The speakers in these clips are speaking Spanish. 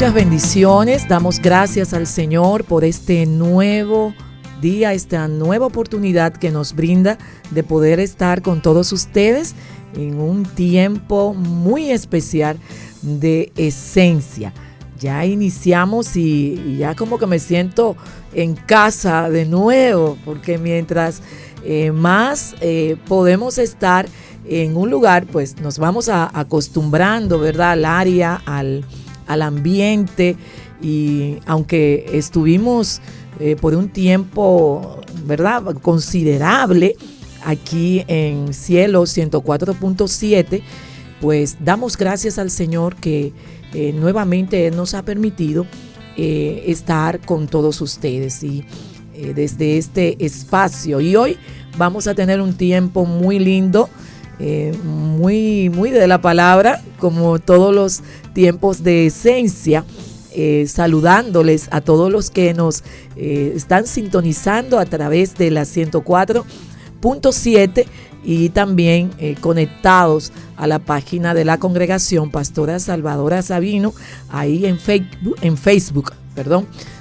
Muchas bendiciones. Damos gracias al Señor por este nuevo día, esta nueva oportunidad que nos brinda de poder estar con todos ustedes en un tiempo muy especial de esencia. Ya iniciamos y ya como que me siento en casa de nuevo, porque mientras más podemos estar en un lugar, pues nos vamos acostumbrando, ¿verdad? Al área, al ambiente, y aunque estuvimos por un tiempo, ¿verdad?, considerable aquí en Cielo 104.7, pues damos gracias al Señor que nuevamente Él nos ha permitido estar con todos ustedes y desde este espacio. Y hoy vamos a tener un tiempo muy lindo, muy de la palabra, como todos los tiempos de esencia, saludándoles a todos los que nos están sintonizando a través de la 104.7 y también conectados a la página de la congregación Pastora Salvadora Sabino, ahí en Facebook,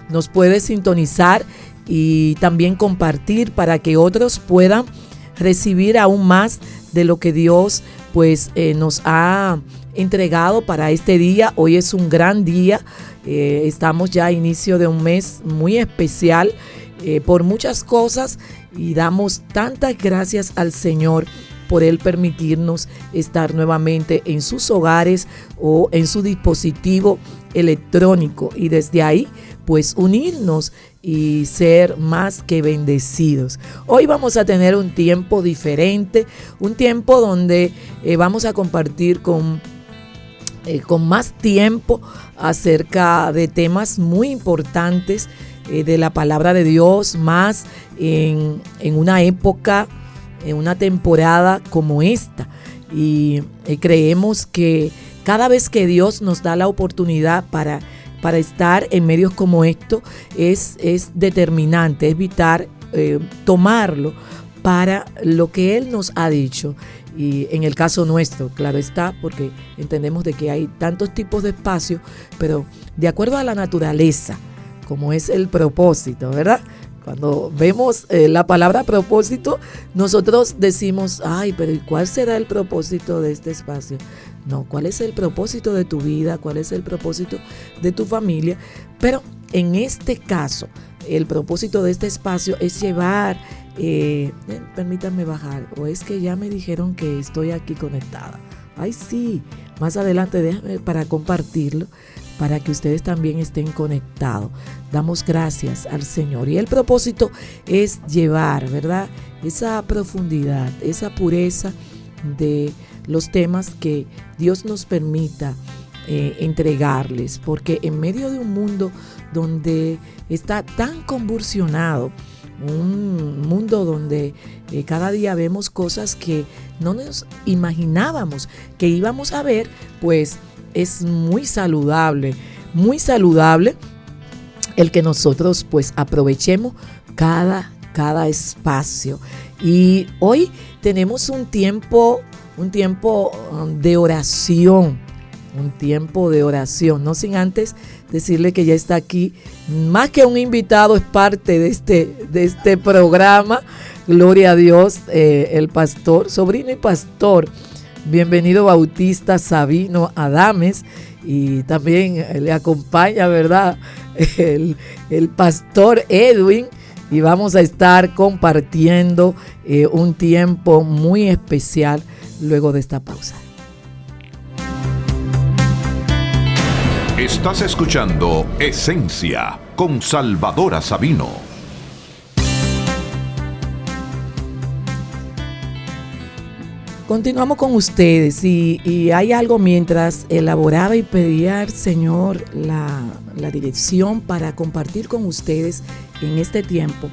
nos puede sintonizar y también compartir para que otros puedan recibir aún más de lo que Dios pues nos ha entregado para este día. Hoy es un gran día, estamos ya a inicio de un mes muy especial por muchas cosas, y damos tantas gracias al Señor por Él permitirnos estar nuevamente en sus hogares o en su dispositivo electrónico, y desde ahí pues unirnos y ser más que bendecidos. Hoy vamos a tener un tiempo diferente, un tiempo donde vamos a compartir con más tiempo acerca de temas muy importantes de la palabra de Dios, más en una época, en una temporada como esta. Y creemos que cada vez que Dios nos da la oportunidad para estar en medios como esto, es determinante, es vital tomarlo para lo que Él nos ha dicho. Y en el caso nuestro, claro está, porque entendemos de que hay tantos tipos de espacios, pero de acuerdo a la naturaleza, como es el propósito, ¿verdad? Cuando vemos la palabra propósito, nosotros decimos, ay, pero ¿y cuál será el propósito de este espacio? No, ¿cuál es el propósito de tu vida? ¿Cuál es el propósito de tu familia? Pero en este caso, el propósito de este espacio es llevar, permítanme bajar, o es que ya me dijeron que estoy aquí conectada. Ay, sí, más adelante déjame para compartirlo, para que ustedes también estén conectados. Damos gracias al Señor. Y el propósito es llevar, ¿verdad?, esa profundidad, esa pureza de los temas que Dios nos permita entregarles, porque en medio de un mundo donde está tan convulsionado, un mundo donde cada día vemos cosas que no nos imaginábamos que íbamos a ver, pues es muy saludable el que nosotros pues aprovechemos cada espacio. Y hoy tenemos un tiempo de oración, no sin antes decirle que ya está aquí, más que un invitado, es parte de este programa. Gloria a Dios, el pastor, sobrino y pastor, bienvenido Bautista Sabino Adames, y también le acompaña, ¿verdad?, el pastor Edwin, y vamos a estar compartiendo un tiempo muy especial luego de esta pausa. Estás escuchando Esencia con Salvadora Sabino. Continuamos con ustedes y hay algo mientras elaboraba y pedía al Señor la dirección para compartir con ustedes en este tiempo,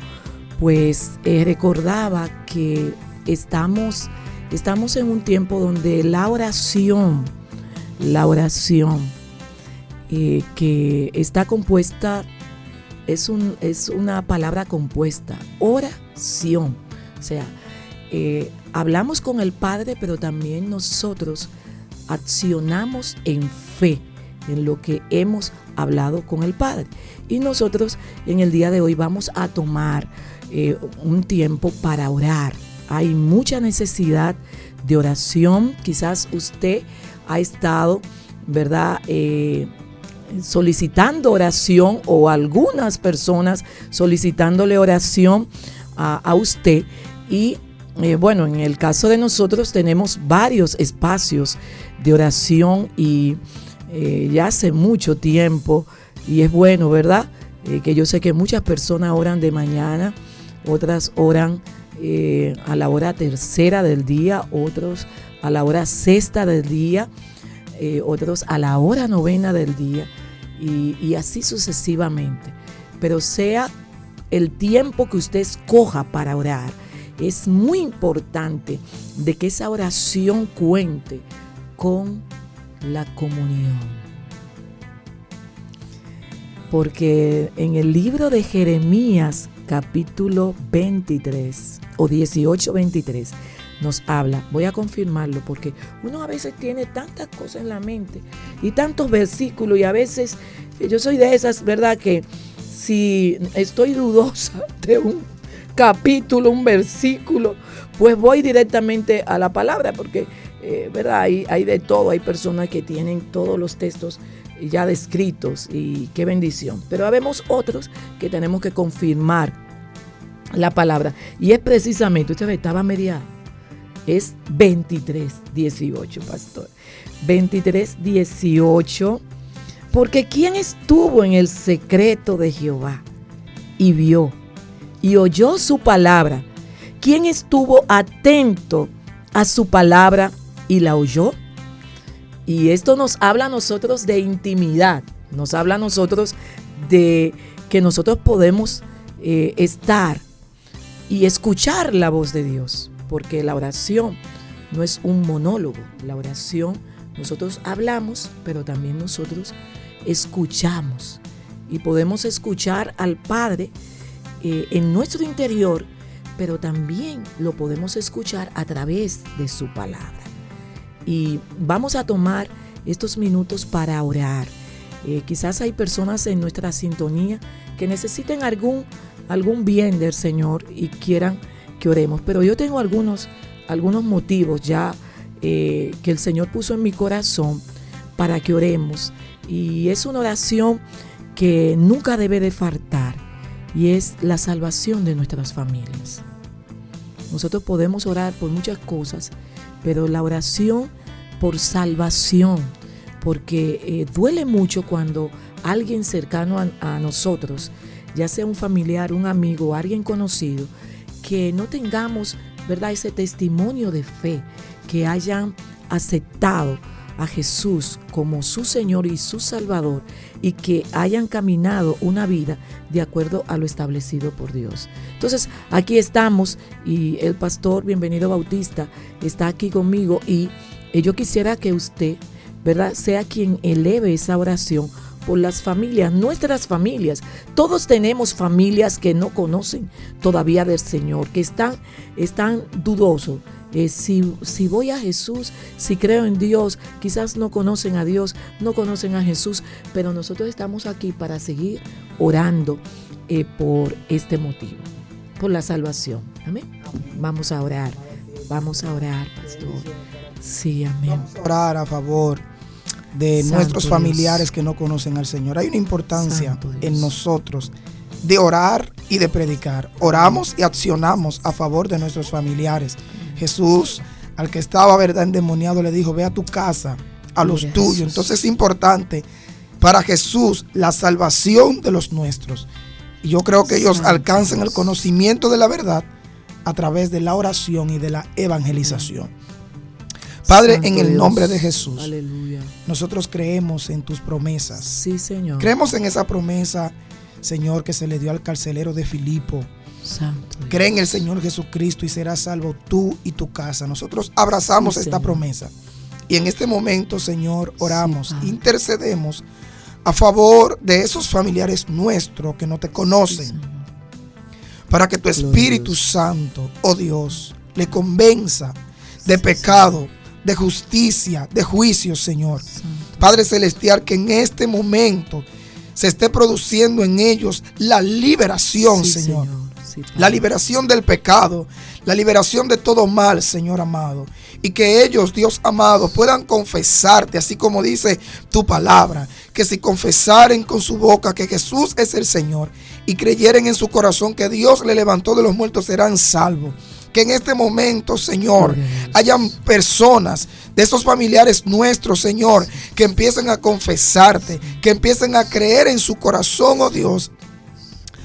pues recordaba que estamos en un tiempo donde la oración que está compuesta, es una palabra compuesta, oración, o sea, hablamos con el Padre, pero también nosotros accionamos en fe en lo que hemos hablado con el Padre. Y nosotros en el día de hoy vamos a tomar un tiempo para orar. Hay mucha necesidad de oración. Quizás usted ha estado, ¿verdad?, solicitando oración, o algunas personas solicitándole oración a usted. Y bueno, en el caso de nosotros tenemos varios espacios de oración y ya hace mucho tiempo, y es bueno, ¿verdad?, que yo sé que muchas personas oran de mañana, otras oran a la hora tercera del día, otros a la hora sexta del día, otros a la hora novena del día, y así sucesivamente. Pero sea el tiempo que usted escoja para orar, es muy importante de que esa oración cuente con la comunión. Porque en el libro de Jeremías, capítulo 23 o 18-23, nos habla, voy a confirmarlo porque uno a veces tiene tantas cosas en la mente y tantos versículos, y a veces yo soy de esas, ¿verdad?, que si estoy dudosa de un capítulo, un versículo, pues voy directamente a la palabra, porque ¿verdad?, hay de todo. Hay personas que tienen todos los textos ya descritos, y qué bendición, pero habemos otros que tenemos que confirmar la palabra, y es precisamente, usted ve, estaba mediado, es 23:18, pastor, 23:18, porque ¿quién estuvo en el secreto de Jehová y vio y oyó su palabra? ¿Quién estuvo atento a su palabra y la oyó? Y esto nos habla a nosotros de intimidad, nos habla a nosotros de que nosotros podemos estar y escuchar la voz de Dios, porque la oración no es un monólogo. La oración, nosotros hablamos, pero también nosotros escuchamos, y podemos escuchar al Padre en nuestro interior, pero también lo podemos escuchar a través de su palabra. Y vamos a tomar estos minutos para orar. Quizás hay personas en nuestra sintonía que necesiten algún bien del Señor y quieran que oremos, pero yo tengo algunos motivos ya que el Señor puso en mi corazón para que oremos, y es una oración que nunca debe de faltar, y es la salvación de nuestras familias. Nosotros podemos orar por muchas cosas, pero la oración por salvación, porque duele mucho cuando alguien cercano a nosotros, ya sea un familiar, un amigo, alguien conocido, que no tengamos, ¿verdad?, ese testimonio de fe, que hayan aceptado a Jesús como su Señor y su Salvador, y que hayan caminado una vida de acuerdo a lo establecido por Dios. Entonces, aquí estamos, y el pastor Bienvenido Bautista está aquí conmigo, y yo quisiera que usted, ¿verdad?, sea quien eleve esa oración por las familias, nuestras familias. Todos tenemos familias que no conocen todavía del Señor, que están dudosos. Si voy a Jesús, si creo en Dios, quizás no conocen a Dios, no conocen a Jesús, pero nosotros estamos aquí para seguir orando por este motivo, por la salvación. Amén. Vamos a orar, pastor. Sí, amén. Vamos a orar a favor de Santo nuestros Dios. Familiares que no conocen al Señor. Hay una importancia en nosotros de orar y de predicar. Oramos y accionamos a favor de nuestros familiares. Jesús, al que estaba, ¿verdad?, endemoniado, le dijo: ve a tu casa, a los tuyos. Entonces es importante para Jesús la salvación de los nuestros. Y yo creo que ellos alcanzan el conocimiento de la verdad a través de la oración y de la evangelización. Padre, Santo en el Dios. nombre de Jesús, Aleluya. nosotros creemos en tus promesas. Sí, Señor. Creemos en esa promesa, Señor, que se le dio al carcelero de Filipo. Santo Dios. Cree en el Señor Jesucristo y serás salvo tú y tu casa. Nosotros abrazamos Sí, esta Señor. promesa. Y en este momento, Señor, oramos, Sí, Padre. intercedemos a favor de esos familiares nuestros que no te conocen, Sí, Señor. para que tu Espíritu Santo, oh Dios, le convenza de pecado, de justicia, de juicio, Señor. Santo Padre Celestial, que en este momento se esté produciendo en ellos la liberación, sí, Señor. Sí, la liberación del pecado, la liberación de todo mal, Señor amado. Y que ellos, Dios amado, puedan confesarte, así como dice tu palabra, que si confesaren con su boca que Jesús es el Señor y creyeren en su corazón que Dios le levantó de los muertos, serán salvos. Que en este momento, Señor, hayan personas de esos familiares nuestros, Señor, que empiecen a confesarte, que empiecen a creer en su corazón, oh Dios,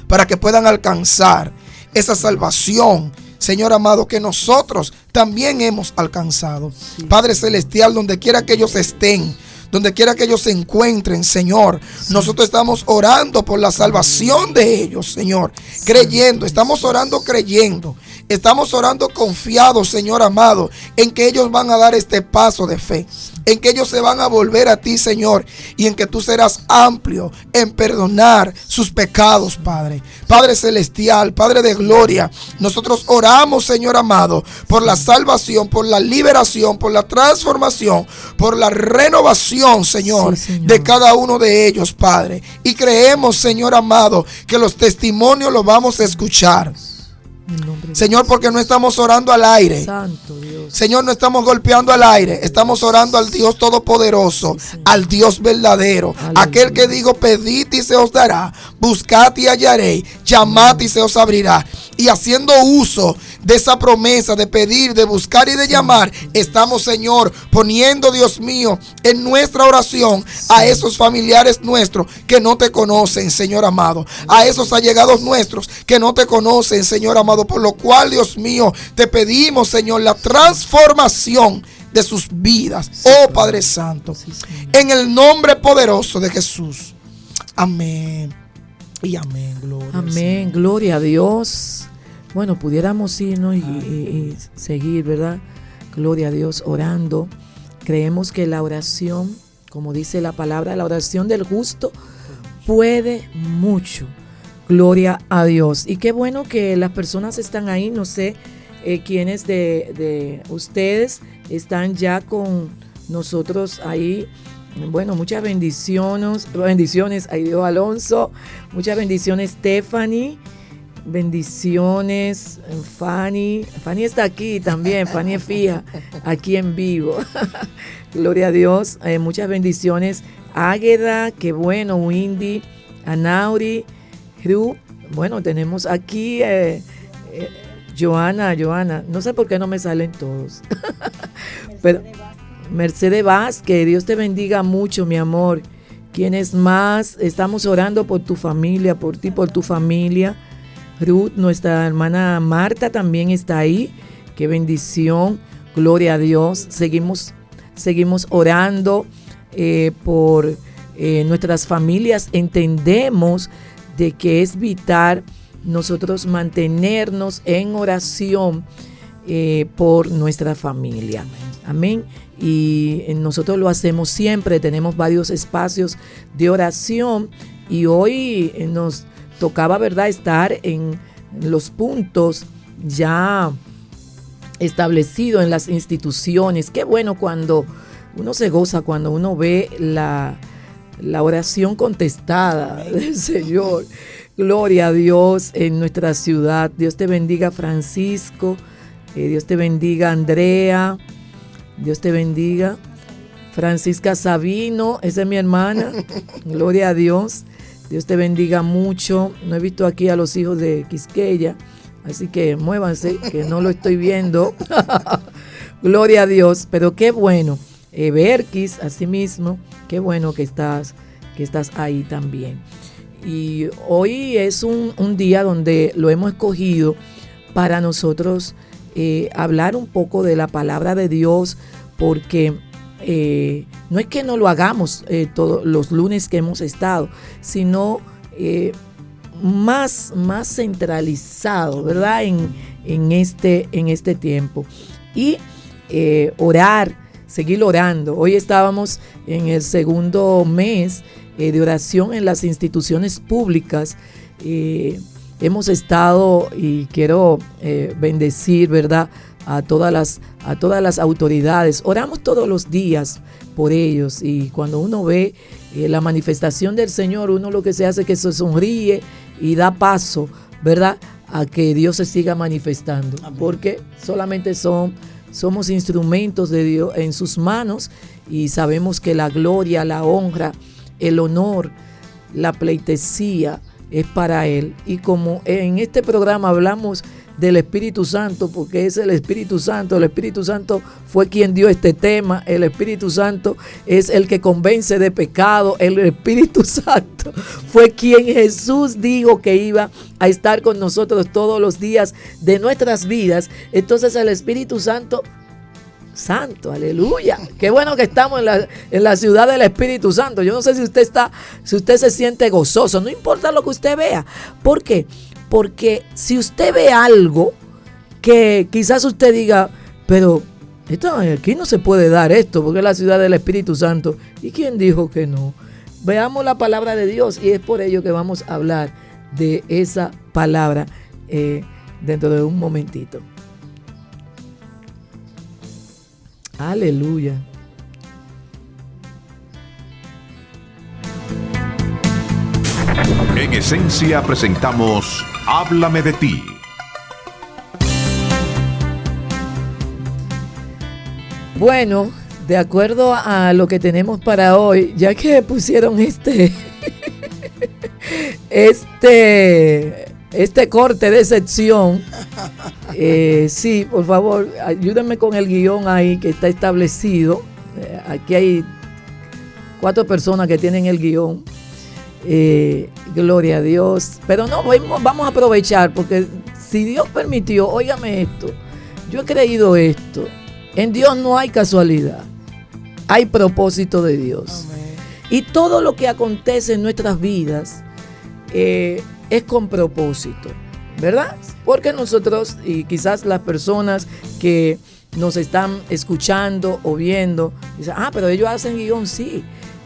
para que puedan alcanzar esa salvación, Señor amado, que nosotros también hemos alcanzado. Padre Celestial, donde quiera que ellos estén, donde quiera que ellos se encuentren, Señor, nosotros estamos orando por la salvación de ellos, Señor, creyendo, estamos orando creyendo, estamos orando confiados, Señor amado, en que ellos van a dar este paso de fe, en que ellos se van a volver a ti, Señor, y en que tú serás amplio en perdonar sus pecados, Padre. Padre Celestial, Padre de gloria, nosotros oramos, Señor amado, por la salvación, por la liberación, por la transformación, por la renovación, Señor, sí, Señor, de cada uno de ellos, Padre. Y creemos, Señor amado, que los testimonios los vamos a escuchar. Señor, porque no estamos orando al aire. Santo Dios. Señor, no estamos golpeando al aire. Estamos orando al Dios Todopoderoso, sí, al Dios verdadero. Aleluya. Aquel que digo, pedid y se os dará, buscad y hallaréis, llamad y se os abrirá. Y haciendo uso de esa promesa de pedir, de buscar y de llamar, estamos, Señor, poniendo, Dios mío, en nuestra oración a esos familiares nuestros que no te conocen, Señor amado, a esos allegados nuestros que no te conocen, Señor amado, por lo cual, Dios mío, te pedimos, Señor, la transformación de sus vidas, oh Padre Santo, en el nombre poderoso de Jesús. Amén y amén. Gloria amén, gloria a Dios. Bueno, pudiéramos irnos y seguir, ¿verdad? Gloria a Dios, orando. Creemos que la oración, como dice la palabra, la oración del justo puede mucho. Gloria a Dios. Y qué bueno que las personas están ahí. No sé quiénes de ustedes están ya con nosotros ahí. Bueno, muchas bendiciones. Ahí Dios Alonso. Muchas bendiciones, Stephanie. Bendiciones, Fanny. Fanny está aquí también. Fanny es fija aquí en vivo. Gloria a Dios. Muchas bendiciones. Águeda, qué bueno. Windy, Anauri, Hru. Bueno, tenemos aquí Joana. No sé por qué no me salen todos. Pero Mercedes Vázquez, Dios te bendiga mucho, mi amor. ¿Quiénes más? Estamos orando por tu familia, por ti, por tu familia. Ruth, nuestra hermana Marta también está ahí. Qué bendición. Gloria a Dios. Seguimos orando por nuestras familias. Entendemos de que es vital nosotros mantenernos en oración por nuestra familia. Amén. Y nosotros lo hacemos siempre. Tenemos varios espacios de oración y hoy nos tocaba, ¿verdad?, estar en los puntos ya establecidos en las instituciones. Qué bueno cuando uno se goza, cuando uno ve la oración contestada del Señor. Gloria a Dios en nuestra ciudad. Dios te bendiga, Francisco. Dios te bendiga, Andrea. Dios te bendiga. Francisca Sabino, esa es mi hermana. Gloria a Dios. Dios te bendiga mucho. No he visto aquí a los hijos de Quisqueya, así que muévanse, que no lo estoy viendo. Gloria a Dios. Pero qué bueno. Berkis, así mismo, qué bueno que estás ahí también. Y hoy es un día donde lo hemos escogido para nosotros hablar un poco de la palabra de Dios, porque no es que no lo hagamos todos los lunes que hemos estado, sino más centralizado, ¿verdad? En este tiempo. Y orar, seguir orando. Hoy estábamos en el segundo mes de oración en las instituciones públicas. Hemos estado, y quiero bendecir, ¿verdad?, a todas las autoridades. Oramos todos los días por ellos, y cuando uno ve la manifestación del Señor, uno lo que se hace es que se sonríe y da paso, ¿verdad?, a que Dios se siga manifestando. Amén. Porque solamente somos instrumentos de Dios en sus manos, y sabemos que la gloria, la honra, el honor, la pleitesía es para Él. Y como en este programa hablamos del Espíritu Santo, porque es el Espíritu Santo fue quien dio este tema, el Espíritu Santo es el que convence de pecado, el Espíritu Santo fue quien Jesús dijo que iba a estar con nosotros todos los días de nuestras vidas. Entonces el Espíritu Santo, aleluya, qué bueno que estamos en la ciudad del Espíritu Santo. Yo no sé si usted se siente gozoso, no importa lo que usted vea. ¿Por qué? Porque si usted ve algo que quizás usted diga, pero aquí no se puede dar esto, porque es la ciudad del Espíritu Santo. ¿Y quién dijo que no? Veamos la palabra de Dios, y es por ello que vamos a hablar de esa palabra dentro de un momentito. Aleluya. En Esencia presentamos Háblame de ti. Bueno, de acuerdo a lo que tenemos para hoy, ya que pusieron este corte de sección, sí, por favor, ayúdenme con el guión ahí que está establecido. Aquí hay 4 personas que tienen el guión. Gloria a Dios. Pero no, vamos a aprovechar, porque si Dios permitió, óigame esto, yo he creído esto: en Dios no hay casualidad, hay propósito de Dios. Amén. Y todo lo que acontece en nuestras vidas es con propósito, ¿verdad? Porque nosotros, y quizás las personas que nos están escuchando o viendo, dicen, pero ellos hacen guión. Sí,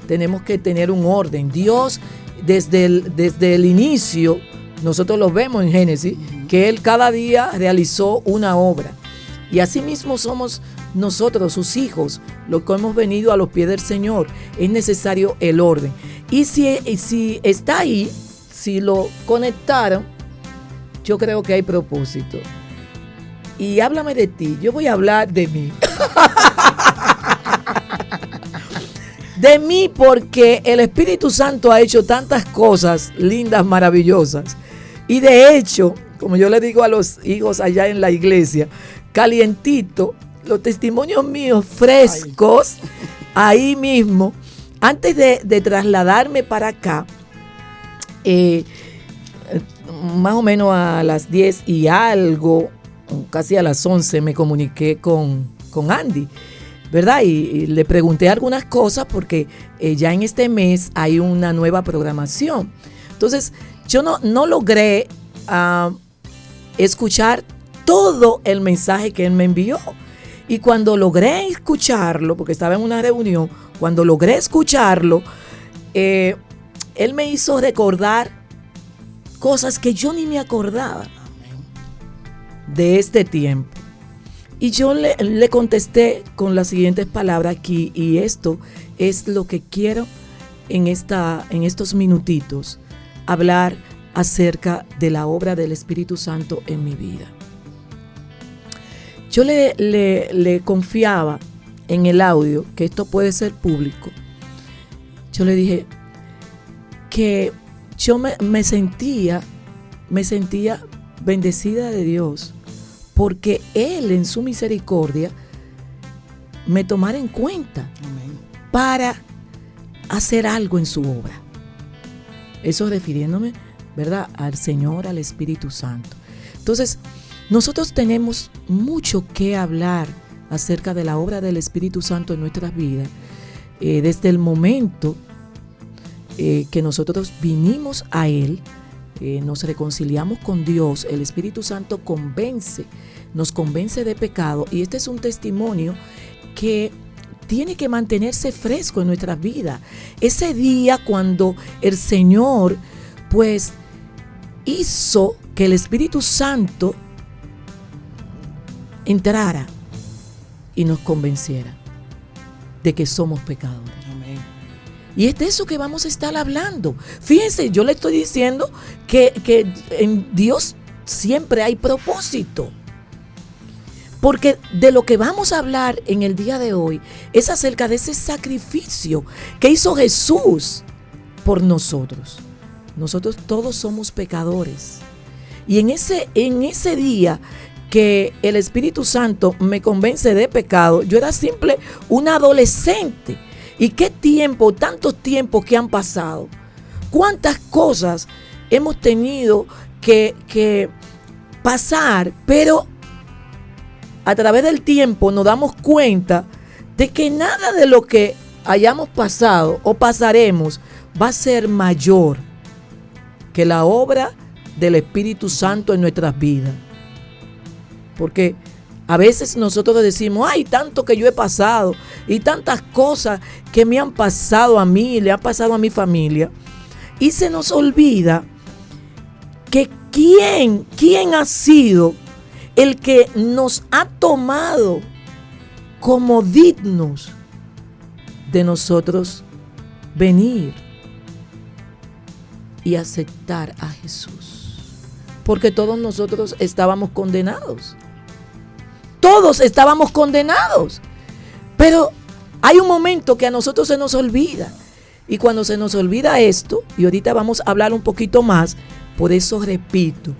tenemos que tener un orden. Dios, desde el inicio, nosotros lo vemos en Génesis, que Él cada día realizó una obra. Y así mismo somos nosotros, sus hijos, los que hemos venido a los pies del Señor. Es necesario el orden. Y si está ahí, si lo conectaron, yo creo que hay propósito. Y háblame de ti, yo voy a hablar de mí. De mí, porque el Espíritu Santo ha hecho tantas cosas lindas, maravillosas. Y de hecho, como yo le digo a los hijos allá en la iglesia, calientito, los testimonios míos frescos, ahí mismo, antes de trasladarme para acá, más o menos a las 10 y algo, casi a las 11, me comuniqué con Andy, ¿verdad? Y le pregunté algunas cosas, porque ya en este mes hay una nueva programación. Entonces, yo no logré escuchar todo el mensaje que él me envió. Y cuando logré escucharlo, porque estaba en una reunión, cuando logré escucharlo, él me hizo recordar cosas que yo ni me acordaba de este tiempo. Y yo le contesté con las siguientes palabras aquí, y esto es lo que quiero en estos minutitos, hablar acerca de la obra del Espíritu Santo en mi vida. Yo le confiaba en el audio, que esto puede ser público. Yo le dije que yo me sentía bendecida de Dios, porque Él en su misericordia me tomara en cuenta. Amén. Para hacer algo en su obra. Eso refiriéndome, ¿verdad?, al Señor, al Espíritu Santo. Entonces, nosotros tenemos mucho que hablar acerca de la obra del Espíritu Santo en nuestras vidas, desde el momento que nosotros vinimos a Él, nos reconciliamos con Dios. El Espíritu Santo nos convence de pecado, y este es un testimonio que tiene que mantenerse fresco en nuestras vidas. Ese día cuando el Señor pues hizo que el Espíritu Santo entrara y nos convenciera de que somos pecadores. Amén. Y es de eso que vamos a estar hablando. Fíjense, yo le estoy diciendo que en Dios siempre hay propósito. Porque de lo que vamos a hablar en el día de hoy es acerca de ese sacrificio que hizo Jesús por nosotros. Nosotros todos somos pecadores. Y en ese día que el Espíritu Santo me convence de pecado, yo era simple una adolescente. ¿Y qué tiempo, tantos tiempos que han pasado? ¿Cuántas cosas hemos tenido que pasar? Pero a través del tiempo nos damos cuenta de que nada de lo que hayamos pasado o pasaremos va a ser mayor que la obra del Espíritu Santo en nuestras vidas. Porque a veces nosotros decimos, ay, tanto que yo he pasado y tantas cosas que me han pasado a mí, le han pasado a mi familia. Y se nos olvida que quién ha sido el que nos ha tomado como dignos de nosotros venir y aceptar a Jesús. Porque todos nosotros estábamos condenados. Todos estábamos condenados. Pero hay un momento que a nosotros se nos olvida. Y cuando se nos olvida esto, y ahorita vamos a hablar un poquito más, por eso repito,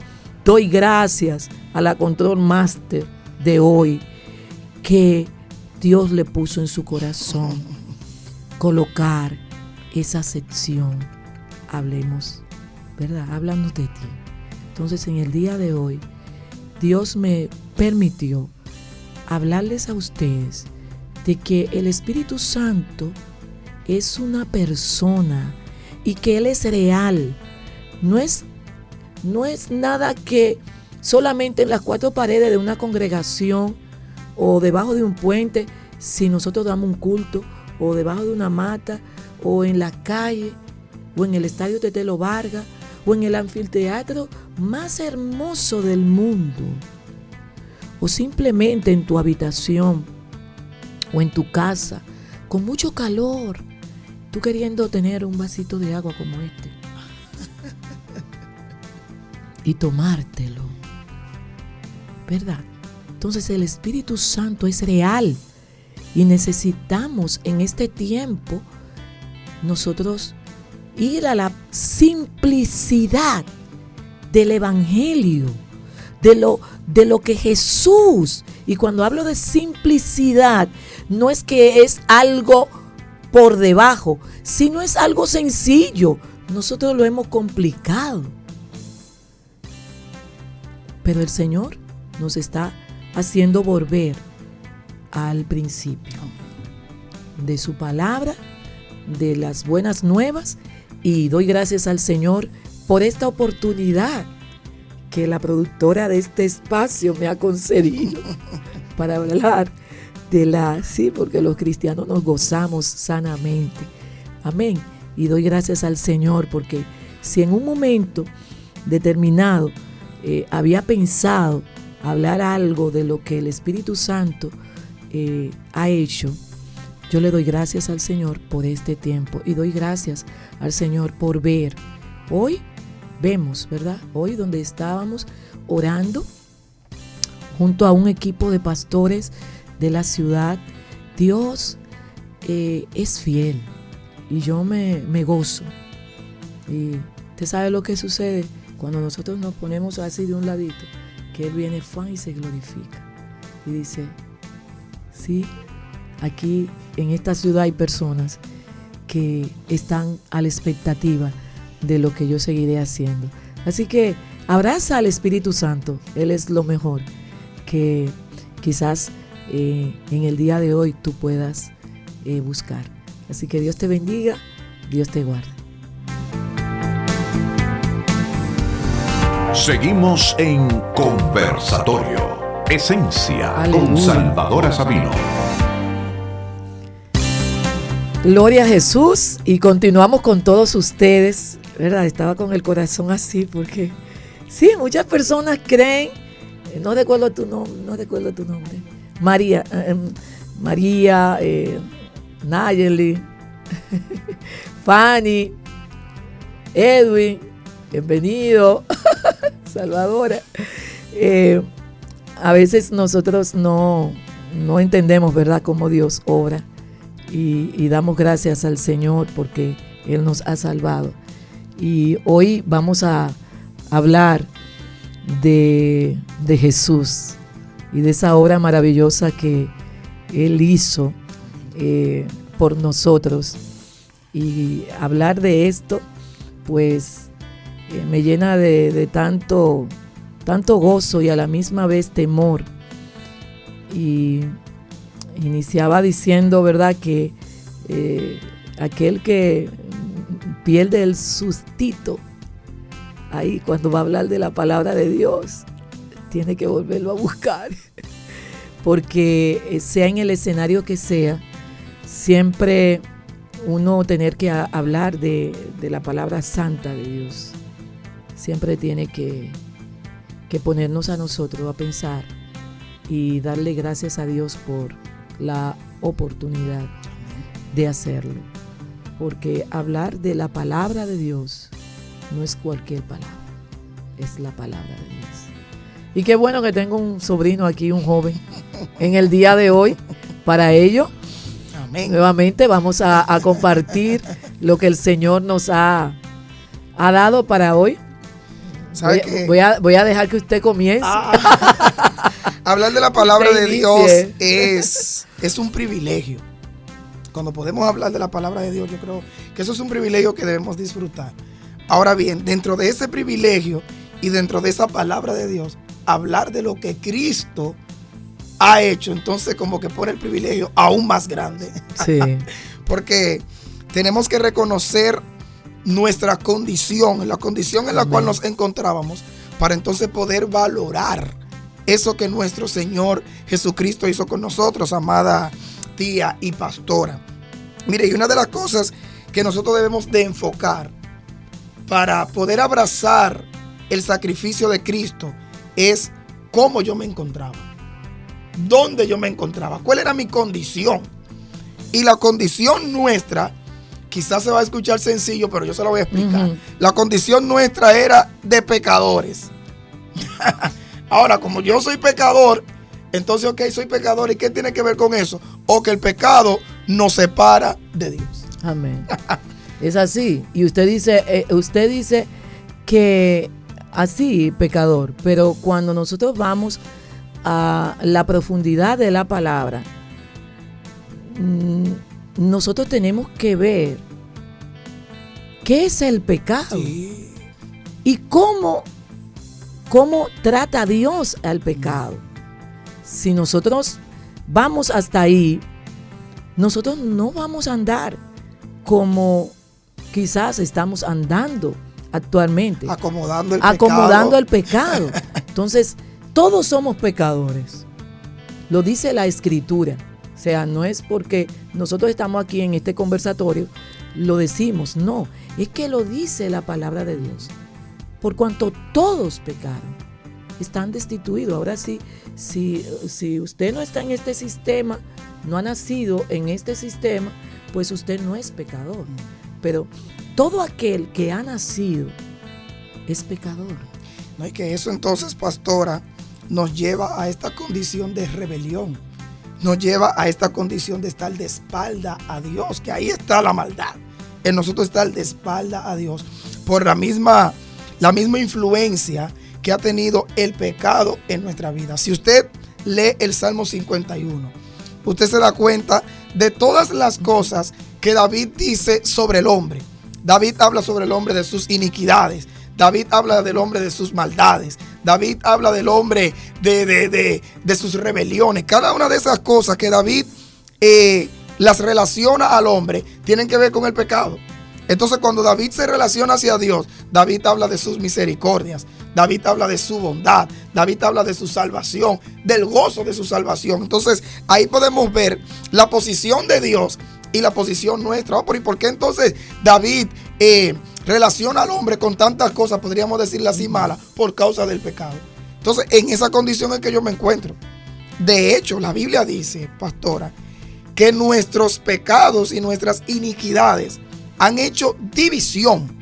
doy gracias a la Control Master de hoy, que Dios le puso en su corazón colocar esa sección. Hablemos, ¿verdad? Hablando de ti. Entonces, en el día de hoy, Dios me permitió hablarles a ustedes de que el Espíritu Santo es una persona y que Él es real. No es nada que solamente en las cuatro paredes de una congregación o debajo de un puente, si nosotros damos un culto, o debajo de una mata, o en la calle, o en el estadio Tetelo Vargas, o en el anfiteatro más hermoso del mundo, o simplemente en tu habitación, o en tu casa, con mucho calor, tú queriendo tener un vasito de agua como este, y tomártelo, ¿verdad? Entonces el Espíritu Santo es real y necesitamos en este tiempo nosotros ir a la simplicidad del Evangelio, de lo que Jesús, y cuando hablo de simplicidad, no es que es algo por debajo, sino es algo sencillo. Nosotros lo hemos complicado. Pero el Señor nos está haciendo volver al principio de su palabra, de las buenas nuevas, y doy gracias al Señor por esta oportunidad que la productora de este espacio me ha concedido para hablar sí, porque los cristianos nos gozamos sanamente. Amén. Y doy gracias al Señor porque si en un momento determinado había pensado hablar algo de lo que el Espíritu Santo ha hecho, yo le doy gracias al Señor por este tiempo y doy gracias al Señor por ver. Hoy vemos, ¿verdad? Hoy donde estábamos orando junto a un equipo de pastores de la ciudad, Dios es fiel y yo me gozo. Y usted sabe lo que sucede cuando nosotros nos ponemos así de un ladito, que Él viene y se glorifica y dice, sí, aquí en esta ciudad hay personas que están a la expectativa de lo que yo seguiré haciendo. Así que abraza al Espíritu Santo. Él es lo mejor que quizás en el día de hoy tú puedas buscar. Así que Dios te bendiga, Dios te guarde. Seguimos en Conversatorio. Esencia. Aleluya. Con Salvadora Sabino. Gloria a Jesús, y continuamos con todos ustedes, ¿verdad? Estaba con el corazón así porque sí, muchas personas creen no recuerdo tu nombre. María, Nayeli, Fanny, Edwin, bienvenido, Salvadora. A veces nosotros no entendemos, ¿verdad?, cómo Dios obra y damos gracias al Señor porque Él nos ha salvado. Y hoy vamos a hablar de Jesús y de esa obra maravillosa que Él hizo por nosotros. Y hablar de esto, pues, me llena de tanto gozo y a la misma vez temor. Y iniciaba diciendo, ¿verdad?, que aquel que pierde el sustito ahí cuando va a hablar de la palabra de Dios, tiene que volverlo a buscar. Porque sea en el escenario que sea, siempre uno tener que hablar de la palabra santa de Dios. Siempre tiene que ponernos a nosotros a pensar y darle gracias a Dios por la oportunidad de hacerlo. Porque hablar de la palabra de Dios no es cualquier palabra, es la palabra de Dios. Y qué bueno que tengo un sobrino aquí, un joven, en el día de hoy. Para ello, amén. Nuevamente vamos a compartir lo que el Señor nos ha dado para hoy. Voy a dejar que usted comience. Hablar de la palabra de Dios es un privilegio. Cuando podemos hablar de la palabra de Dios, yo creo que eso es un privilegio que debemos disfrutar. Ahora bien, dentro de ese privilegio y dentro de esa palabra de Dios, hablar de lo que Cristo ha hecho, entonces como que pone el privilegio aún más grande. Sí. Porque tenemos que reconocer nuestra condición, la condición en la cual nos encontrábamos, para entonces poder valorar eso que nuestro Señor Jesucristo hizo con nosotros, amada tía y pastora. Mire, y una de las cosas que nosotros debemos de enfocar para poder abrazar el sacrificio de Cristo es cómo yo me encontraba, dónde yo me encontraba, cuál era mi condición. Y la condición nuestra, quizás se va a escuchar sencillo, pero yo se lo voy a explicar. La condición nuestra era de pecadores. Ahora, como yo soy pecador, entonces, ok, soy pecador. ¿Y qué tiene que ver con eso? O que el pecado nos separa de Dios. Amén. Es así. Y usted dice que así, pecador. Pero cuando nosotros vamos a la profundidad de la palabra, nosotros tenemos que ver qué es el pecado. Sí. Y cómo trata Dios al pecado. Si nosotros vamos hasta ahí, nosotros no vamos a andar como quizás estamos andando actualmente. Acomodando el pecado. Entonces, todos somos pecadores. Lo dice la Escritura. O sea, no es porque nosotros estamos aquí en este conversatorio, lo decimos. No, es que lo dice la palabra de Dios. Por cuanto todos pecaron, están destituidos. Ahora sí, si usted no está en este sistema, no ha nacido en este sistema, pues usted no es pecador. Pero todo aquel que ha nacido es pecador. No, y que eso entonces, pastora, nos lleva a esta condición de rebelión. Nos lleva a esta condición de estar de espalda a Dios, que ahí está la maldad. En nosotros estar de espalda a Dios por la misma influencia que ha tenido el pecado en nuestra vida. Si usted lee el Salmo 51, usted se da cuenta de todas las cosas que David dice sobre el hombre. David habla sobre el hombre de sus iniquidades. David habla del hombre de sus maldades. David habla del hombre de sus rebeliones. Cada una de esas cosas que David las relaciona al hombre tienen que ver con el pecado. Entonces, cuando David se relaciona hacia Dios, David habla de sus misericordias, David habla de su bondad, David habla de su salvación, del gozo de su salvación. Entonces, ahí podemos ver la posición de Dios y la posición nuestra. ¿Y por qué entonces David relaciona al hombre con tantas cosas, podríamos decirle así, malas, por causa del pecado? Entonces, en esa condición en que yo me encuentro. De hecho, la Biblia dice, pastora, que nuestros pecados y nuestras iniquidades han hecho división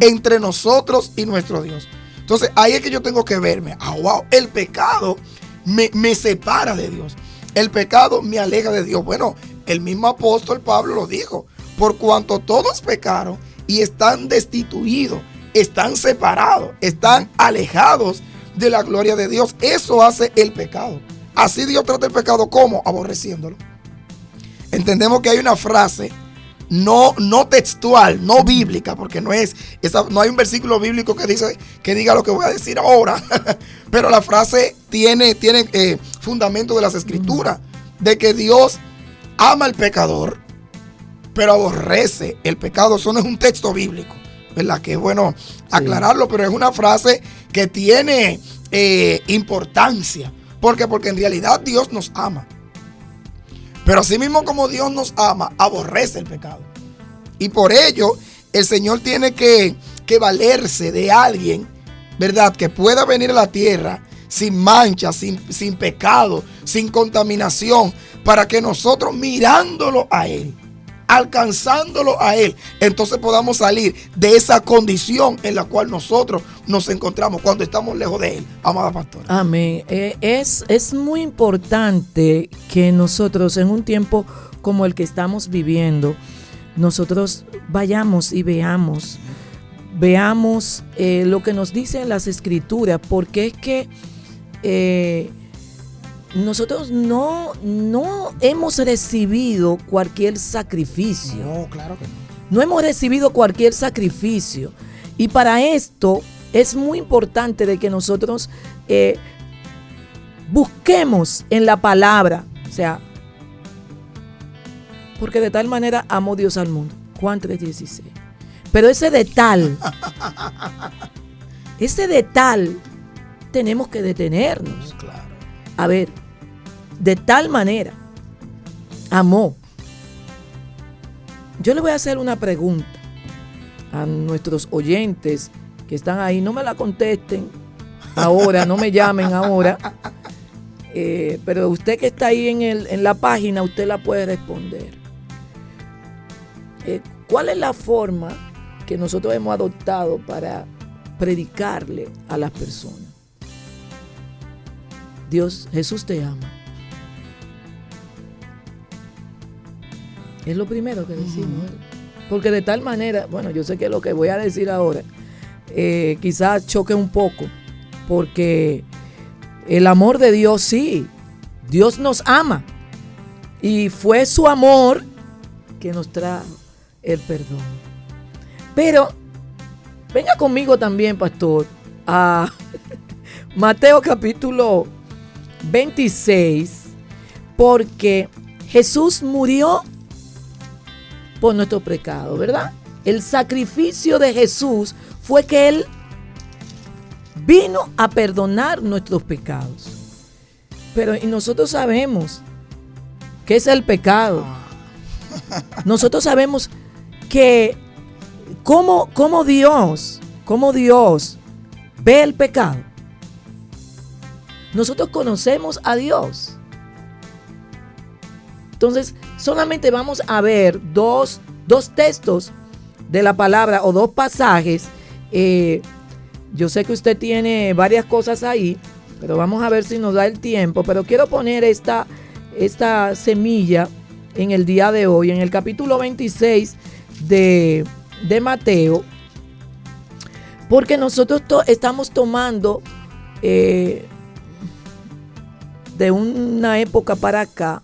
entre nosotros y nuestro Dios. Entonces, ahí es que yo tengo que verme. Wow, el pecado me separa de Dios. El pecado me aleja de Dios. Bueno, el mismo apóstol Pablo lo dijo. Por cuanto todos pecaron y están destituidos, están separados, están alejados de la gloria de Dios. Eso hace el pecado. Así Dios trata el pecado, ¿cómo? Aborreciéndolo. Entendemos que hay una frase no textual, no bíblica, porque no hay un versículo bíblico que diga lo que voy a decir ahora, pero la frase tiene fundamento de las escrituras, de que Dios ama al pecador, pero aborrece el pecado. Eso no es un texto bíblico, ¿verdad? Que es bueno aclararlo, pero es una frase que tiene importancia. ¿Por qué? Porque en realidad Dios nos ama. Pero así mismo como Dios nos ama, aborrece el pecado. Y por ello, el Señor tiene que valerse de alguien, ¿verdad? Que pueda venir a la tierra sin mancha, sin pecado, sin contaminación, para que nosotros mirándolo a Él, alcanzándolo a Él, entonces podamos salir de esa condición en la cual nosotros nos encontramos cuando estamos lejos de Él, amada pastora. Amén. Es muy importante que nosotros en un tiempo como el que estamos viviendo, nosotros vayamos y veamos lo que nos dicen las escrituras, porque es que nosotros no hemos recibido cualquier sacrificio. No, claro que no. No hemos recibido cualquier sacrificio. Y para esto es muy importante de que nosotros busquemos en la palabra. O sea, porque de tal manera amó Dios al mundo. Juan 3:16. Pero ese de tal tenemos que detenernos. Claro. A ver, de tal manera amó. Yo le voy a hacer una pregunta a nuestros oyentes que están ahí. No me la contesten ahora, no me llamen ahora. Pero usted que está ahí en la página, usted la puede responder. ¿Cuál es la forma que nosotros hemos adoptado para predicarle a las personas? Jesús te ama. Es lo primero que decimos. Porque de tal manera, bueno, yo sé que lo que voy a decir ahora quizás choque un poco, porque el amor de Dios, sí, Dios nos ama. Y fue su amor que nos trajo el perdón. Pero venga conmigo también, pastor, a Mateo capítulo 26, porque Jesús murió por nuestro pecado, ¿verdad? El sacrificio de Jesús fue que Él vino a perdonar nuestros pecados. Pero y nosotros sabemos qué es el pecado. Nosotros sabemos que cómo Dios ve el pecado. Nosotros conocemos a Dios. Entonces, solamente vamos a ver dos textos de la palabra o dos pasajes. Yo sé que usted tiene varias cosas ahí, pero vamos a ver si nos da el tiempo. Pero quiero poner esta semilla en el día de hoy, en el capítulo 26 de Mateo, porque nosotros estamos tomando de una época para acá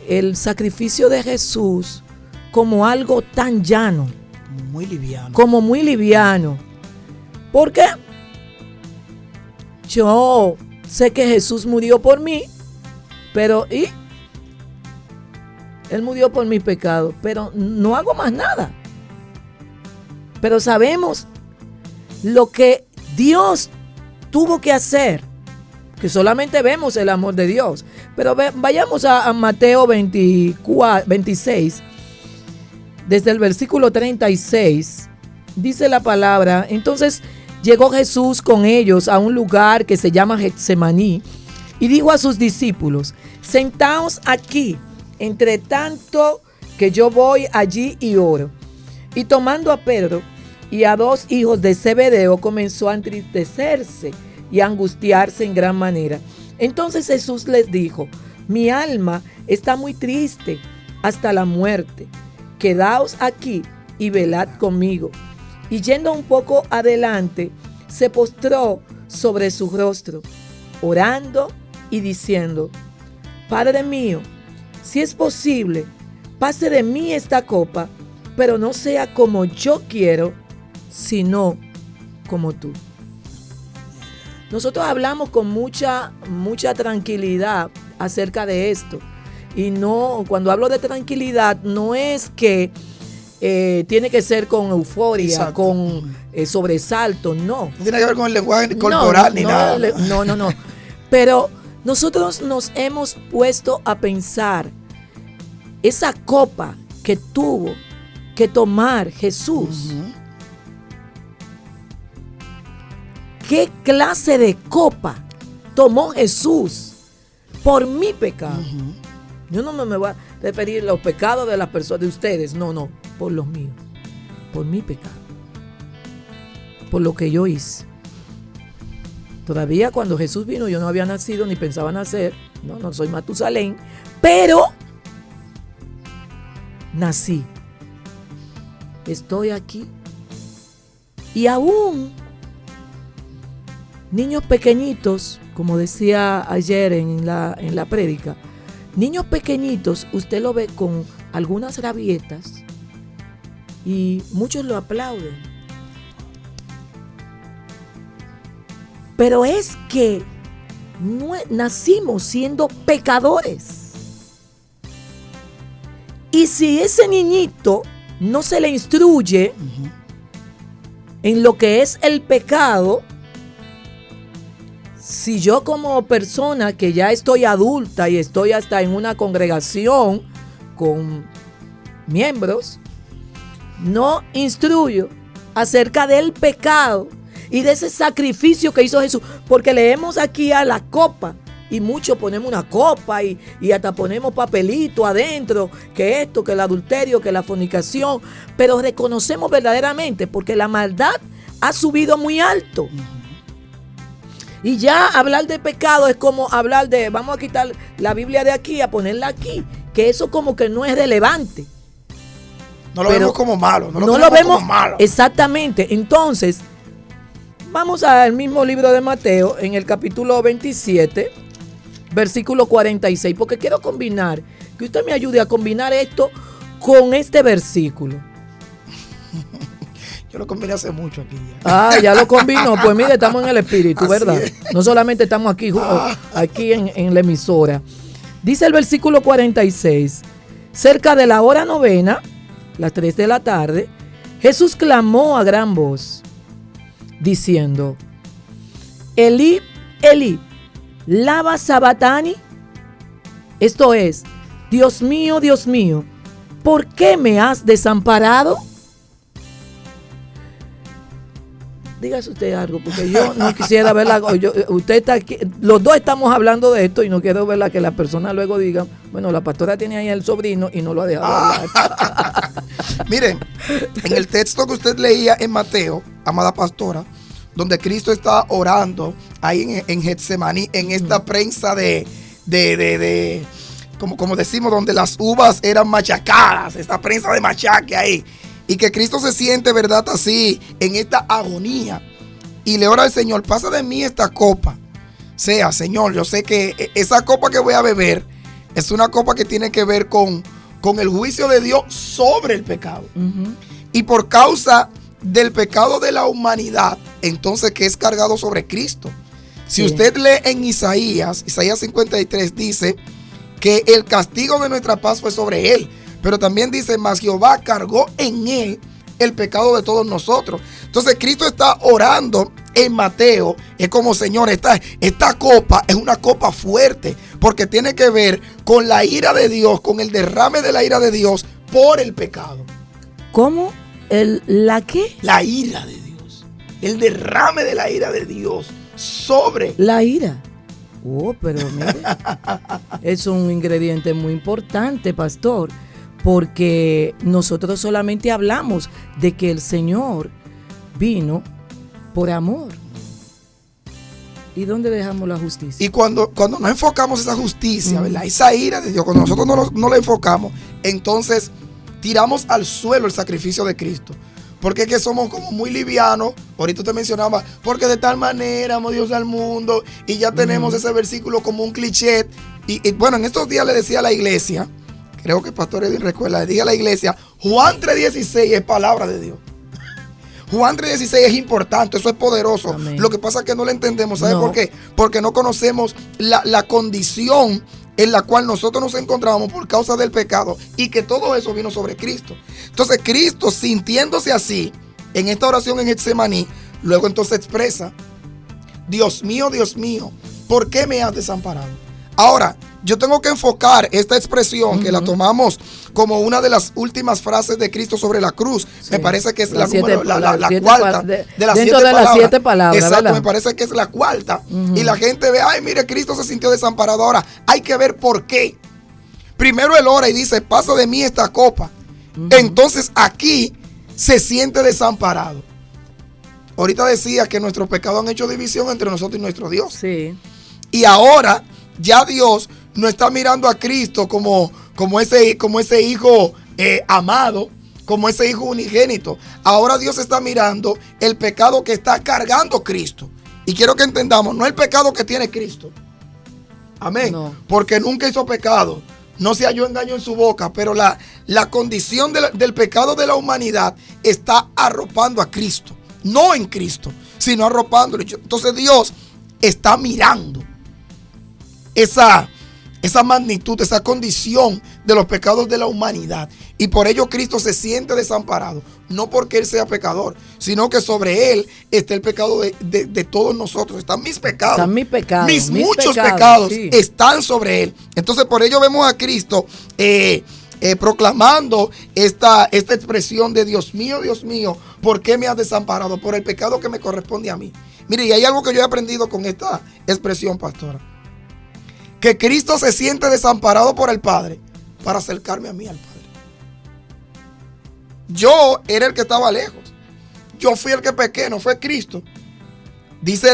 el sacrificio de Jesús como algo tan llano, como muy liviano. Porque yo sé que Jesús murió por mí, pero Él murió por mis pecados, pero no hago más nada. Pero sabemos lo que Dios tuvo que hacer, que solamente vemos el amor de Dios. Pero vayamos a Mateo 26, desde el versículo 36, dice la palabra. Entonces llegó Jesús con ellos a un lugar que se llama Getsemaní y dijo a sus discípulos: sentaos aquí, entre tanto que yo voy allí y oro. Y tomando a Pedro y a 2 hijos de Zebedeo, comenzó a entristecerse y a angustiarse en gran manera. Entonces Jesús les dijo: mi alma está muy triste hasta la muerte. Quedaos aquí y velad conmigo. Y yendo un poco adelante, se postró sobre su rostro, orando y diciendo: Padre mío, si es posible, pase de mí esta copa, pero no sea como yo quiero, sino como tú. Nosotros hablamos con mucha tranquilidad acerca de esto. Y no, cuando hablo de tranquilidad, no es que tiene que ser con euforia, exacto, con sobresalto, no. No tiene que ver con el lenguaje corporal ni nada. No. Pero nosotros nos hemos puesto a pensar esa copa que tuvo que tomar Jesús. Uh-huh. ¿Qué clase de copa tomó Jesús por mi pecado? Uh-huh. Yo no me voy a referir a los pecados de las personas, de ustedes, no, por los míos, por mi pecado, por lo que yo hice. Todavía cuando Jesús vino yo no había nacido ni pensaba nacer, no soy Matusalén, pero nací, estoy aquí y aún niños pequeñitos, como decía ayer en la prédica, niños pequeñitos, usted lo ve con algunas rabietas y muchos lo aplauden. Pero es que nacimos siendo pecadores. Y si ese niñito no se le instruye en lo que es el pecado, si yo como persona que ya estoy adulta y estoy hasta en una congregación con miembros, no instruyo acerca del pecado y de ese sacrificio que hizo Jesús, porque leemos aquí a la copa y muchos ponemos una copa y hasta ponemos papelito adentro, que esto, que el adulterio, que la fornicación, pero reconocemos verdaderamente porque la maldad ha subido muy alto. Y ya hablar de pecado es como hablar de, vamos a quitar la Biblia de aquí, a ponerla aquí, que eso como que no es relevante. No lo vemos como malo, no lo vemos como malo. Exactamente. Entonces, vamos al mismo libro de Mateo, en el capítulo 27, versículo 46, porque quiero combinar, que usted me ayude a combinar esto con este versículo. Yo lo combiné hace mucho aquí ya. Ya lo combinó. Pues mire, estamos en el espíritu, ¿verdad? No solamente estamos aquí, aquí en la emisora. Dice el versículo 46. Cerca de la hora novena, las 3 de la tarde, Jesús clamó a gran voz, diciendo: Elí, Elí, lama sabactani. Esto es: Dios mío, ¿por qué me has desamparado? Dígase usted algo, porque yo no quisiera verla. Usted está aquí, los dos estamos hablando de esto y no quiero verla que la persona luego diga: bueno, la pastora tiene ahí el sobrino y no lo ha dejado hablar. Miren, en el texto que usted leía en Mateo, amada pastora, donde Cristo está orando ahí en Getsemaní, en esta prensa de como decimos, donde las uvas eran machacadas, esta prensa de machaque ahí. Y que Cristo se siente, ¿verdad?, así, en esta agonía. Y le ora al Señor: pasa de mí esta copa. Sea, Señor, yo sé que esa copa que voy a beber es una copa que tiene que ver con el juicio de Dios sobre el pecado. Uh-huh. Y por causa del pecado de la humanidad, entonces, que es cargado sobre Cristo. Si usted lee en Isaías 53, dice que el castigo de nuestra paz fue sobre él. Pero también dice: mas Jehová cargó en él el pecado de todos nosotros. Entonces Cristo está orando en Mateo. Es como: Señor, esta copa es una copa fuerte, porque tiene que ver con la ira de Dios, con el derrame de la ira de Dios por el pecado. ¿Cómo? ¿La qué? La ira de Dios. el derrame de la ira de Dios sobre la ira. Oh, pero mire, es un ingrediente muy importante, pastor, porque nosotros solamente hablamos de que el Señor vino por amor. ¿Y dónde dejamos la justicia? Y cuando no enfocamos esa justicia, ¿verdad? Esa ira de Dios, cuando nosotros no la enfocamos, entonces tiramos al suelo el sacrificio de Cristo. Porque es que somos como muy livianos. Ahorita te mencionaba, porque de tal manera amó Dios al mundo. Y ya tenemos ese versículo como un cliché. Y bueno, en estos días le decía a la iglesia, creo que el pastor Edwin recuerda, le dije a la iglesia, Juan 3:16 es palabra de Dios. Juan 3:16 es importante, eso es poderoso. Amén. Lo que pasa es que no lo entendemos. ¿Sabe por qué? Porque no conocemos la condición en la cual nosotros nos encontramos por causa del pecado y que todo eso vino sobre Cristo. Entonces Cristo, sintiéndose así, en esta oración en Getsemaní, luego entonces expresa, Dios mío, ¿por qué me has desamparado? Ahora, yo tengo que enfocar esta expresión que la tomamos como una de las últimas frases de Cristo sobre la cruz. Sí. Me parece que es la cuarta de las siete palabras. Exacto, ¿verdad? Me parece que es la cuarta. Y la gente ve, ay, mire, Cristo se sintió desamparado. Ahora, hay que ver por qué. Primero él ora y dice, pasa de mí esta copa. Entonces aquí se siente desamparado. Ahorita decía que nuestros pecados han hecho división entre nosotros y nuestro Dios. Sí. Y ahora ya Dios no está mirando a Cristo como ese hijo amado, como ese hijo unigénito. Ahora Dios está mirando el pecado que está cargando Cristo. Y quiero que entendamos, no el pecado que tiene Cristo. Amén. No. Porque nunca hizo pecado. No se halló engaño en su boca. Pero la condición del pecado de la humanidad está arropando a Cristo. No en Cristo, sino arropándolo. Entonces Dios está mirando esa magnitud, esa condición de los pecados de la humanidad. Y por ello Cristo se siente desamparado. No porque Él sea pecador, sino que sobre Él está el pecado de todos nosotros. Están mis pecados. Están mis pecados. Mis muchos pecados sí. Están sobre Él. Entonces por ello vemos a Cristo proclamando esta expresión de Dios mío, ¿por qué me has desamparado? Por el pecado que me corresponde a mí. Mire, y hay algo que yo he aprendido con esta expresión, pastora. Que Cristo se siente desamparado por el Padre para acercarme a mí al Padre. Yo era el que estaba lejos. Yo fui el que pequé, no fue Cristo. Dice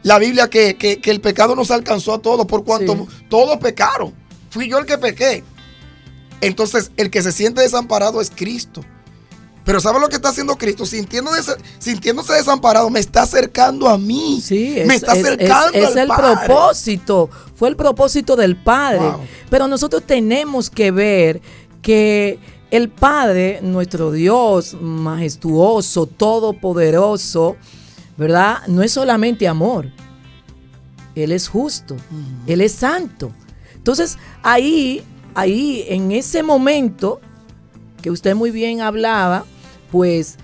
la Biblia que el pecado nos alcanzó a todos por cuanto todos pecaron. Fui yo el que pequé. Entonces el que se siente desamparado es Cristo. Pero ¿sabe lo que está haciendo Cristo? Sintiéndose desamparado, me está acercando a mí. Sí, me está acercando es el Padre. Propósito. Fue el propósito del Padre. Wow. Pero nosotros tenemos que ver que el Padre, nuestro Dios majestuoso, todopoderoso, ¿verdad? No es solamente amor. Él es justo. Él es santo. Entonces, ahí, en ese momento que usted muy bien hablaba, pues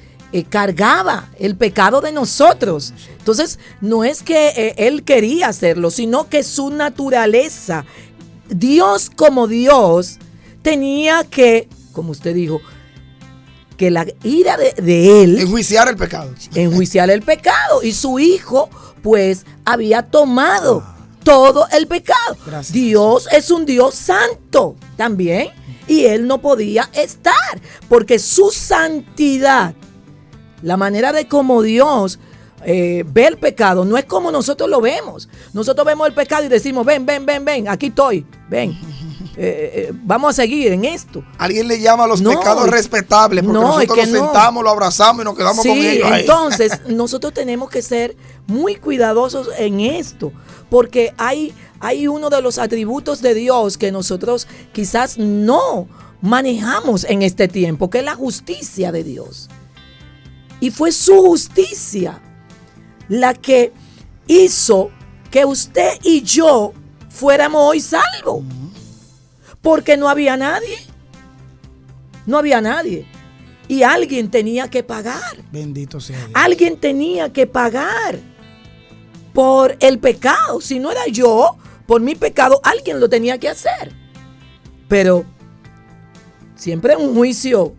cargaba el pecado de nosotros. Entonces, no es que Él quería hacerlo, sino que su naturaleza, Dios como Dios, tenía que, como usted dijo, que la ira de Él... enjuiciar el pecado. Enjuiciar el pecado. Y su Hijo, pues, había tomado todo el pecado. Gracias. Dios es un Dios santo también. Y Él no podía estar, porque su santidad, la manera de cómo Dios ve el pecado, no es como nosotros lo vemos. Nosotros vemos el pecado y decimos, ven, aquí estoy, ven. Vamos a seguir en esto. Alguien le llama a los pecados respetables, porque nosotros nos sentamos, lo abrazamos y nos quedamos con ellos. Entonces, nosotros tenemos que ser muy cuidadosos en esto, porque hay uno de los atributos de Dios que nosotros quizás no manejamos en este tiempo, que es la justicia de Dios. Y fue su justicia la que hizo que usted y yo fuéramos hoy salvos. Porque no había nadie. No había nadie. Y alguien tenía que pagar. Bendito sea Dios. Alguien tenía que pagar por el pecado. Si no era yo, por mi pecado, alguien lo tenía que hacer. Pero siempre en un juicio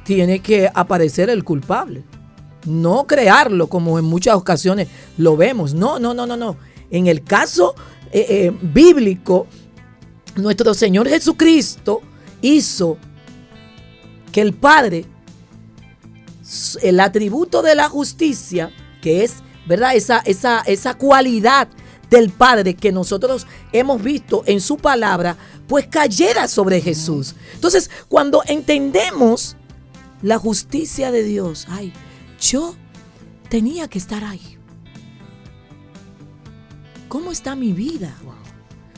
tiene que aparecer el culpable. no crearlo como en muchas ocasiones lo vemos. No. En el caso bíblico, nuestro Señor Jesucristo hizo que el Padre, el atributo de la justicia, que es, ¿verdad?, esa cualidad del Padre que nosotros hemos visto en su palabra, pues cayera sobre Jesús. Entonces, cuando entendemos la justicia de Dios, ay, yo tenía que estar ahí. ¿Cómo está mi vida?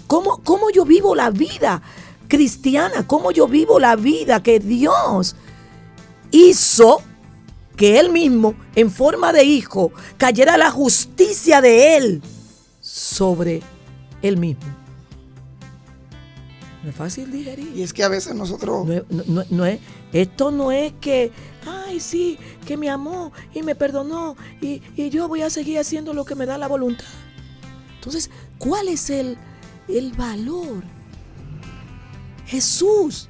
¿Cómo yo vivo la vida cristiana? ¿Cómo yo vivo la vida que Dios hizo que Él mismo, en forma de hijo, cayera la justicia de Él sobre Él mismo? No es fácil digerir. Y es que a veces nosotros... Esto no es que, ay, sí, que me amó y me perdonó y yo voy a seguir haciendo lo que me da la voluntad. Entonces, ¿cuál es el valor? Jesús,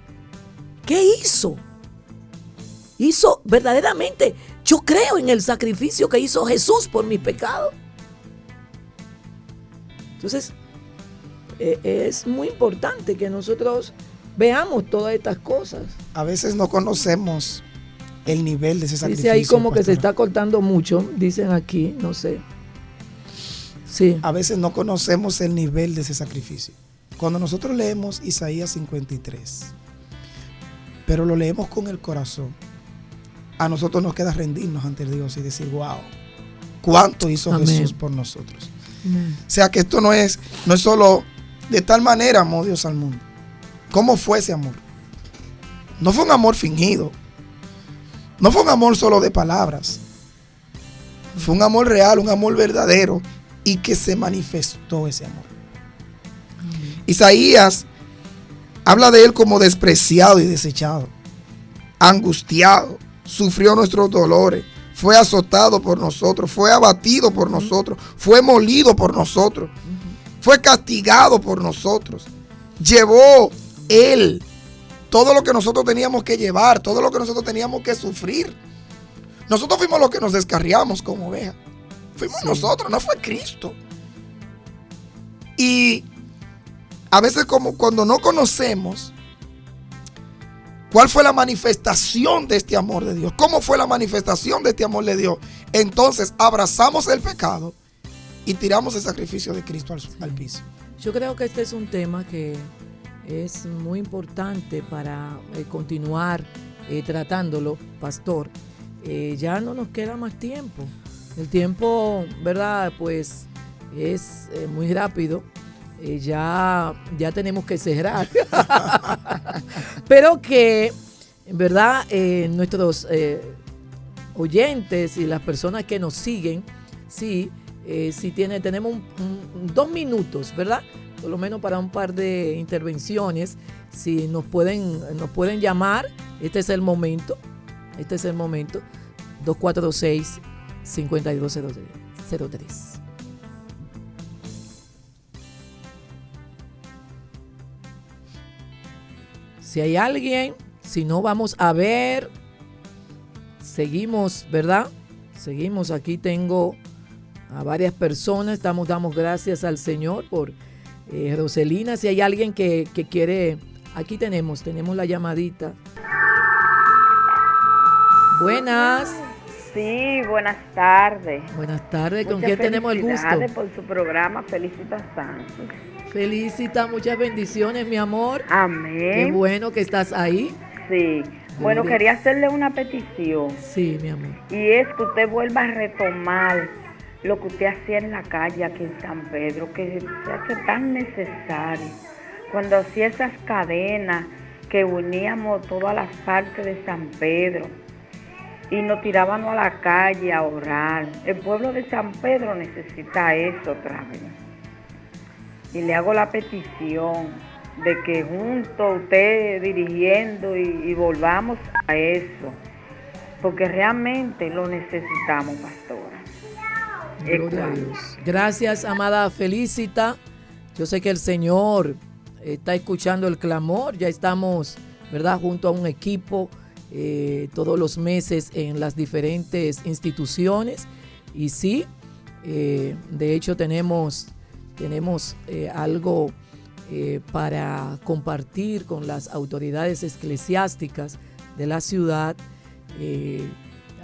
¿qué hizo? Hizo verdaderamente, yo creo en el sacrificio que hizo Jesús por mis pecados. Entonces, es muy importante que nosotros veamos todas estas cosas. A veces no conocemos el nivel de ese sacrificio. Dice ahí como pastora, que se está cortando mucho, dicen aquí, no sé. Sí. A veces no conocemos el nivel de ese sacrificio. Cuando nosotros leemos Isaías 53, pero lo leemos con el corazón, a nosotros nos queda rendirnos ante Dios y decir, wow, cuánto hizo Amén. Jesús por nosotros. Amén. O sea que esto no es solo de tal manera amó Dios al mundo. ¿Cómo fue ese amor? No fue un amor fingido. No fue un amor solo de palabras. Fue un amor real, un amor verdadero, y que se manifestó ese amor. Isaías habla de él como despreciado y desechado, angustiado, sufrió nuestros dolores, fue azotado por nosotros, fue abatido por nosotros, fue molido por nosotros, fue castigado por nosotros. Llevó él todo lo que nosotros teníamos que llevar, todo lo que nosotros teníamos que sufrir. Nosotros fuimos los que nos descarriamos como ovejas. Fuimos nosotros, no fue Cristo. Y a veces como cuando no conocemos cuál fue la manifestación de este amor de Dios, cómo fue la manifestación de este amor de Dios, entonces abrazamos el pecado y tiramos el sacrificio de Cristo al piso. Yo creo que este es un tema que es muy importante para continuar tratándolo, pastor. Ya no nos queda más tiempo. El tiempo, ¿verdad? Pues es muy rápido. Ya tenemos que cerrar. Pero que, ¿verdad? Nuestros oyentes y las personas que nos siguen, sí, tenemos 2 minutos, ¿verdad? Por lo menos para un par de intervenciones. Si nos pueden llamar, este es el momento. 246-5203. Si hay alguien, si no, vamos a ver. Seguimos, ¿verdad? Seguimos. Aquí tengo a varias personas. Damos gracias al Señor por Roselina. Si hay alguien que quiere, aquí tenemos la llamadita. Buenas. Sí, buenas tardes. Buenas tardes. ¿Con Muchas quién tenemos el gusto? felicidades por su programa. Felicitaciones. Felicita, muchas bendiciones, mi amor. Amén. Qué bueno que estás ahí. Sí. Bueno, quería hacerle una petición. Sí, mi amor. Y es que usted vuelva a retomar lo que usted hacía en la calle aquí en San Pedro, que se hace tan necesario. Cuando hacía esas cadenas que uníamos todas las partes de San Pedro y nos tirábamos a la calle a orar. El pueblo de San Pedro necesita eso otra vez. Y le hago la petición de que juntos usted dirigiendo y volvamos a eso, porque realmente lo necesitamos, pastora. Gloria a Dios. Gracias, amada Felicita. Yo sé que el Señor está escuchando el clamor. Ya estamos, ¿verdad?, junto a un equipo todos los meses en las diferentes instituciones. Y sí, de hecho tenemos algo para compartir con las autoridades eclesiásticas de la ciudad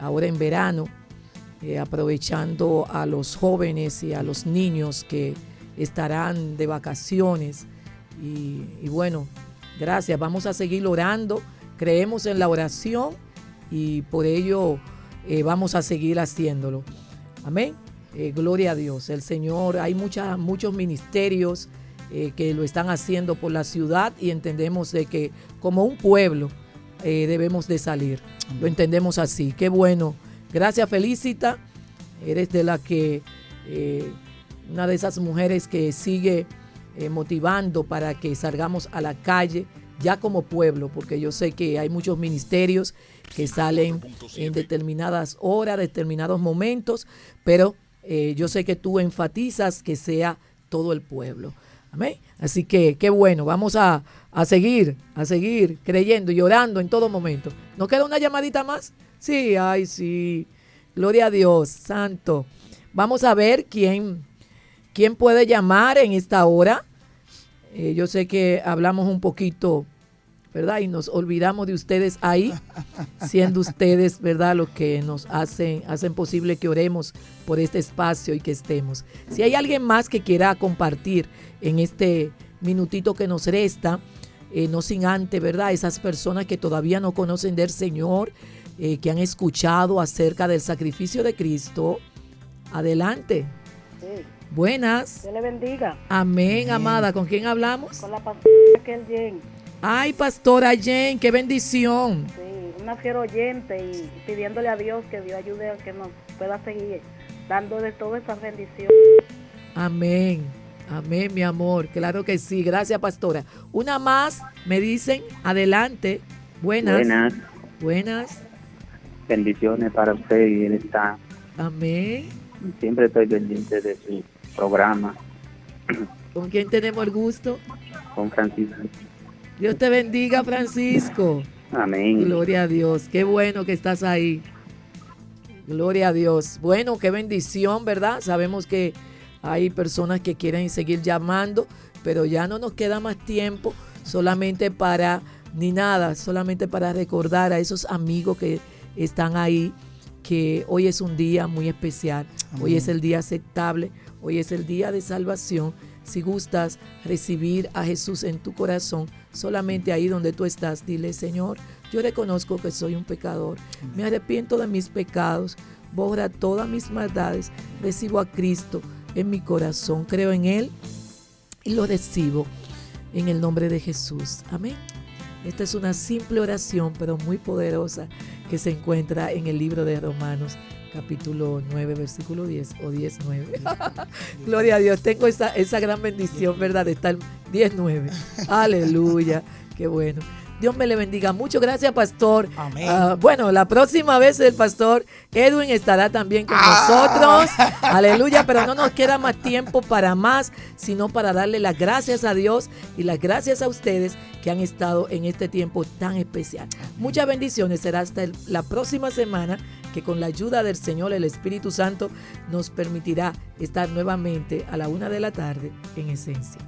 ahora en verano, aprovechando a los jóvenes y a los niños que estarán de vacaciones. Y bueno, gracias, vamos a seguir orando, creemos en la oración y por ello vamos a seguir haciéndolo. Amén. Gloria a Dios. El Señor, hay muchos ministerios que lo están haciendo por la ciudad y entendemos de que como un pueblo debemos de salir. Lo entendemos así. Qué bueno. Gracias, Felicita. Eres de la que, una de esas mujeres que sigue motivando para que salgamos a la calle ya como pueblo, porque yo sé que hay muchos ministerios que salen en determinadas horas, determinados momentos, pero yo sé que tú enfatizas que sea todo el pueblo. Amén. Así que qué bueno, vamos a seguir creyendo y orando en todo momento. ¿Nos queda una llamadita más? Sí, ay, sí. Gloria a Dios, santo. Vamos a ver quién puede llamar en esta hora. Yo sé que hablamos un poquito, ¿verdad? Y nos olvidamos de ustedes ahí, siendo ustedes, ¿verdad?, los que nos hacen posible que oremos por este espacio y que estemos. Si hay alguien más que quiera compartir en este minutito que nos resta, no sin antes, ¿verdad?, esas personas que todavía no conocen del Señor, que han escuchado acerca del sacrificio de Cristo, adelante. Sí. Buenas. Dios le bendiga. Amén, amada. ¿Con quién hablamos? Con la pastora Raquel Jen. Ay, pastora Jen, qué bendición. Sí, una fiel oyente y pidiéndole a Dios que Dios ayude a que nos pueda seguir dando de todas esas bendiciones. Amén, amén, mi amor. Claro que sí. Gracias, pastora. Una más, me dicen. Adelante. Buenas. Buenas. Bendiciones para usted y él está. Amén. Siempre estoy pendiente de su programa. ¿Con quién tenemos el gusto? Con Francisco. Dios te bendiga, Francisco. Amén. Gloria a Dios. Qué bueno que estás ahí. Gloria a Dios. Bueno, qué bendición, ¿verdad? Sabemos que hay personas que quieren seguir llamando, pero ya no nos queda más tiempo solamente para recordar a esos amigos que están ahí, que hoy es un día muy especial. Amén. Hoy es el día aceptable, hoy es el día de salvación. Si gustas recibir a Jesús en tu corazón, solamente ahí donde tú estás, dile: Señor, yo reconozco que soy un pecador, me arrepiento de mis pecados, borra todas mis maldades, recibo a Cristo en mi corazón, creo en Él y lo recibo en el nombre de Jesús. Amén. Esta es una simple oración, pero muy poderosa, que se encuentra en el libro de Romanos, capítulo 9, versículo 10 o 10:9. Gloria a Dios, tengo esa gran bendición, ¿verdad?, de estar 10:9. Aleluya, qué bueno. Dios me le bendiga mucho. Gracias, pastor. Amén. Bueno, la próxima vez el pastor Edwin estará también con nosotros. Aleluya, pero no nos queda más tiempo para más, sino para darle las gracias a Dios y las gracias a ustedes que han estado en este tiempo tan especial. Muchas bendiciones. Será hasta la próxima semana, que con la ayuda del Señor, el Espíritu Santo, nos permitirá estar nuevamente a la 1 de la tarde en Esencia.